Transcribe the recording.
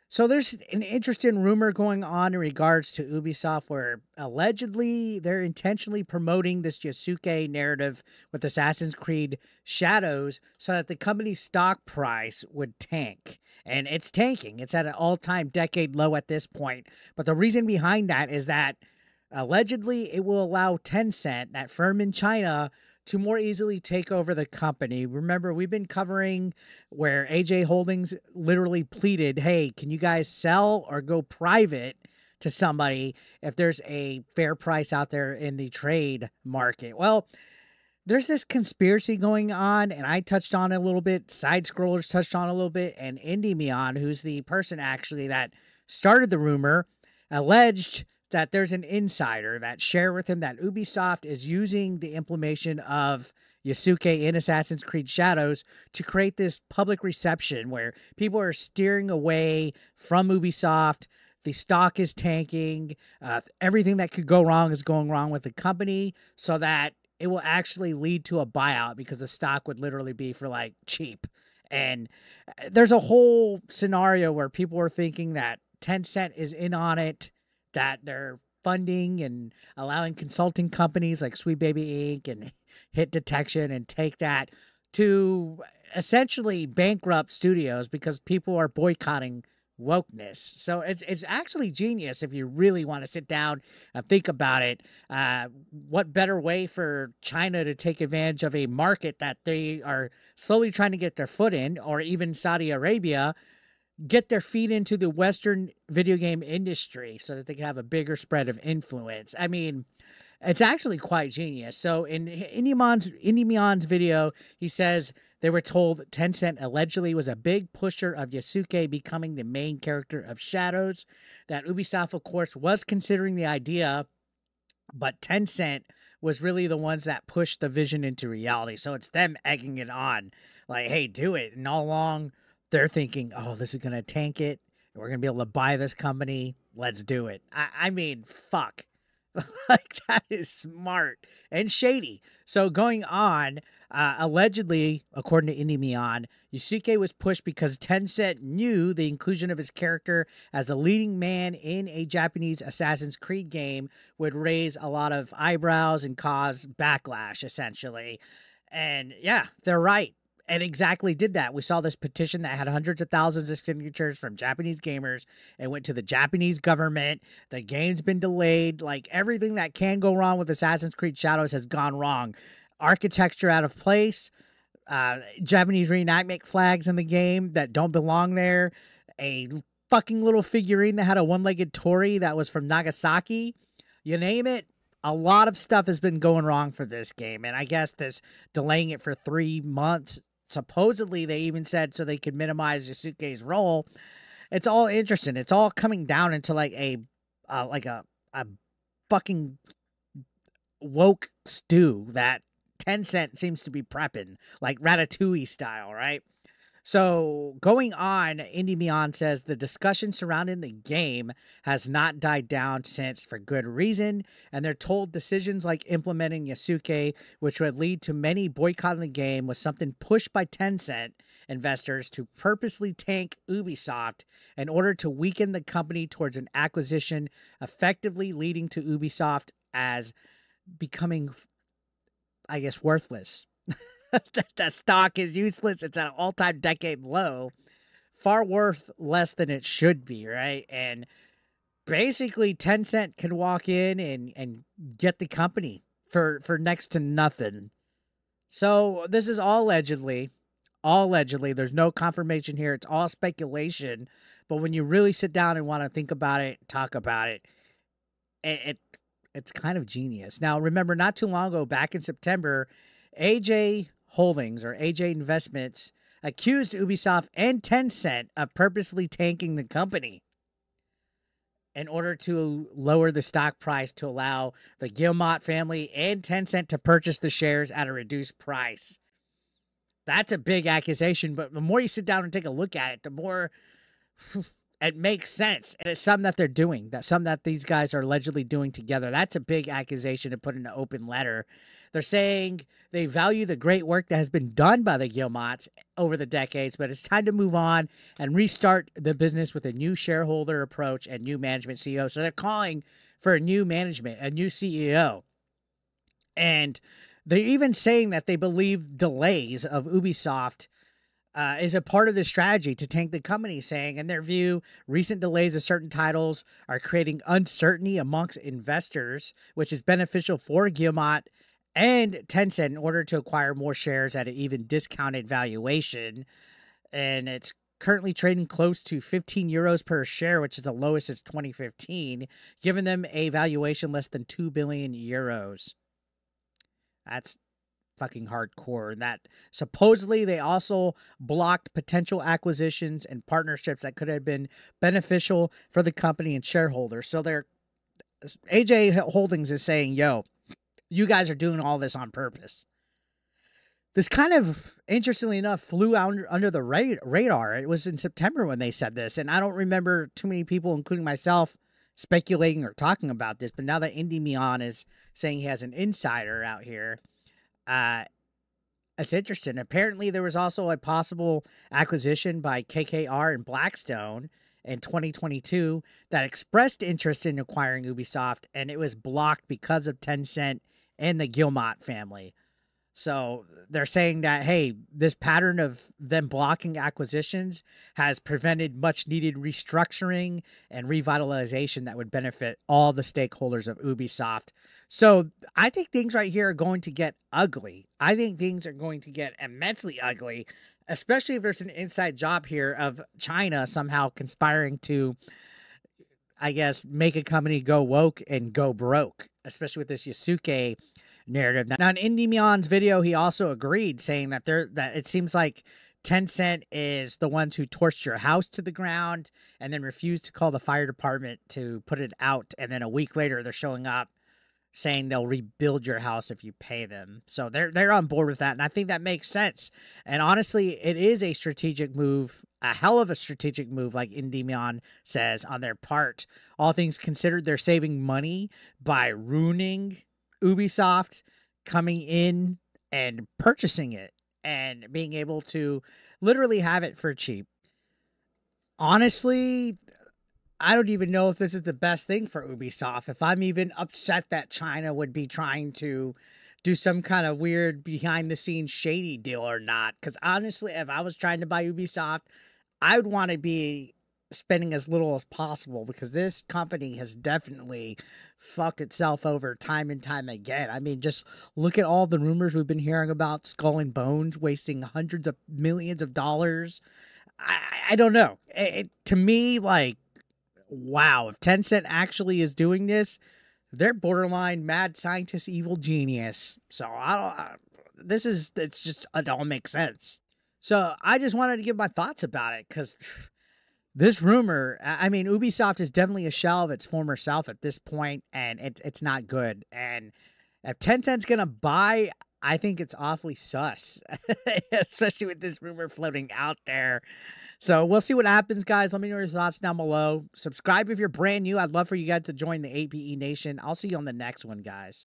So there's an interesting rumor going on in regards to Ubisoft where allegedly they're intentionally promoting this Yasuke narrative with Assassin's Creed Shadows so that the company's stock price would tank. And it's tanking. It's at an all-time decade low at this point. But the reason behind that is that allegedly it will allow Tencent, that firm in China, to more easily take over the company. Remember, we've been covering where AJ Holdings literally pleaded, hey, can you guys sell or go private to somebody if there's a fair price out there in the trade market? Well, there's this conspiracy going on, and I touched on it a little bit. Side scrollers touched on it a little bit, and Endymion, who's the person actually that started the rumor, alleged that there's an insider that shared with him that Ubisoft is using the implementation of Yasuke in Assassin's Creed Shadows to create this public reception where people are steering away from Ubisoft. The stock is tanking. Everything that could go wrong is going wrong with the company, so that it will actually lead to a buyout because the stock would literally be for like cheap. And there's a whole scenario where people are thinking that Tencent is in on it, that they're funding and allowing consulting companies like Sweet Baby Inc. and Hit Detection and Take That to essentially bankrupt studios because people are boycotting wokeness. So it's actually genius if you really want to sit down and think about it. What better way for China to take advantage of a market that they are slowly trying to get their foot in, or even Saudi Arabia, get their feet into the Western video game industry so that they can have a bigger spread of influence. I mean, it's actually quite genius. So in Endymion's video, he says they were told Tencent allegedly was a big pusher of Yasuke becoming the main character of Shadows, that Ubisoft, of course, was considering the idea, but Tencent was really the ones that pushed the vision into reality. So it's them egging it on, like, hey, do it. And all along, they're thinking, oh, this is going to tank it. We're going to be able to buy this company. Let's do it. I mean, fuck. Like, that is smart and shady. So going on, allegedly, according to Endymion, Yasuke was pushed because Tencent knew the inclusion of his character as a leading man in a Japanese Assassin's Creed game would raise a lot of eyebrows and cause backlash, essentially. And yeah, they're right. And exactly did that. We saw this petition that had hundreds of thousands of signatures from Japanese gamers and went to the Japanese government. The game's been delayed. Like, everything that can go wrong with Assassin's Creed Shadows has gone wrong. Architecture out of place, Japanese reenactment flags in the game that don't belong there, a fucking little figurine that had a one-legged Tory that was from Nagasaki. You name it. A lot of stuff has been going wrong for this game. And I guess this delaying it for 3 months, supposedly they even said so they could minimize Yasuke's role. It's all interesting. It's all coming down into like a fucking woke stew that Tencent seems to be prepping, like Ratatouille style, right? So going on, Endymion says the discussion surrounding the game has not died down since, for good reason, and they're told decisions like implementing Yasuke, which would lead to many boycotting the game, was something pushed by Tencent investors to purposely tank Ubisoft in order to weaken the company towards an acquisition, effectively leading to Ubisoft as becoming, I guess, worthless. The stock is useless. It's at an all-time decade low, far worth less than it should be, right? And basically, Tencent can walk in and get the company for next to nothing. So this is all allegedly. All allegedly. There's no confirmation here. It's all speculation. But when you really sit down and want to think about it, talk about it, it's kind of genius. Now, remember, not too long ago, back in September, AJ Holdings, or AJ Investments, accused Ubisoft and Tencent of purposely tanking the company in order to lower the stock price to allow the Guillemot family and Tencent to purchase the shares at a reduced price. That's a big accusation, but the more you sit down and take a look at it, the more it makes sense. And it's something that they're doing, that something that these guys are allegedly doing together. That's a big accusation to put in an open letter. They're saying they value the great work that has been done by the Guillemets over the decades, but it's time to move on and restart the business with a new shareholder approach and new management CEO. So they're calling for a new management, a new CEO. And they're even saying that they believe delays of Ubisoft is a part of the strategy to tank the company, saying, in their view, recent delays of certain titles are creating uncertainty amongst investors, which is beneficial for Guillemot and Tencent in order to acquire more shares at an even discounted valuation. And it's currently trading close to 15 euros per share, which is the lowest since 2015, giving them a valuation less than 2 billion euros. That's fucking hardcore. And that supposedly they also blocked potential acquisitions and partnerships that could have been beneficial for the company and shareholders. So they're AJ Holdings is saying, yo, you guys are doing all this on purpose. This kind of, interestingly enough, flew under the radar. It was in September when they said this, and I don't remember too many people, including myself, speculating or talking about this. But now that Endymion is saying he has an insider out here, it's interesting. Apparently, there was also a possible acquisition by KKR and Blackstone in 2022 that expressed interest in acquiring Ubisoft, and it was blocked because of Tencent and the Guillemot family. So they're saying that, hey, this pattern of them blocking acquisitions has prevented much needed restructuring and revitalization that would benefit all the stakeholders of Ubisoft. So I think things right here are going to get ugly. I think things are going to get immensely ugly, especially if there's an inside job here of China somehow conspiring to, I guess, make a company go woke and go broke, especially with this Yasuke narrative. Now, in Endymion's video, he also agreed, saying that it seems like Tencent is the ones who torched your house to the ground and then refused to call the fire department to put it out. And then a week later, they're showing up saying they'll rebuild your house if you pay them. So they're on board with that, and I think that makes sense. And honestly, it is a strategic move, a hell of a strategic move, like Endymion says, on their part. All things considered, they're saving money by ruining Ubisoft, coming in and purchasing it and being able to literally have it for cheap. Honestly, I don't even know if this is the best thing for Ubisoft. If I'm even upset that China would be trying to do some kind of weird behind the scenes shady deal or not. Because honestly, if I was trying to buy Ubisoft, I would want to be spending as little as possible, because this company has definitely fucked itself over time and time again. I mean, just look at all the rumors we've been hearing about Skull and Bones wasting hundreds of millions of dollars. I don't know. To me, like, wow, if Tencent actually is doing this, they're borderline mad scientist, evil genius. So it all makes sense. So I just wanted to give my thoughts about it, because this rumor, I mean, Ubisoft is definitely a shell of its former self at this point, and it's not good. And if Tencent's going to buy, I think it's awfully sus, especially with this rumor floating out there. So we'll see what happens, guys. Let me know your thoughts down below. Subscribe if you're brand new. I'd love for you guys to join the APE Nation. I'll see you on the next one, guys.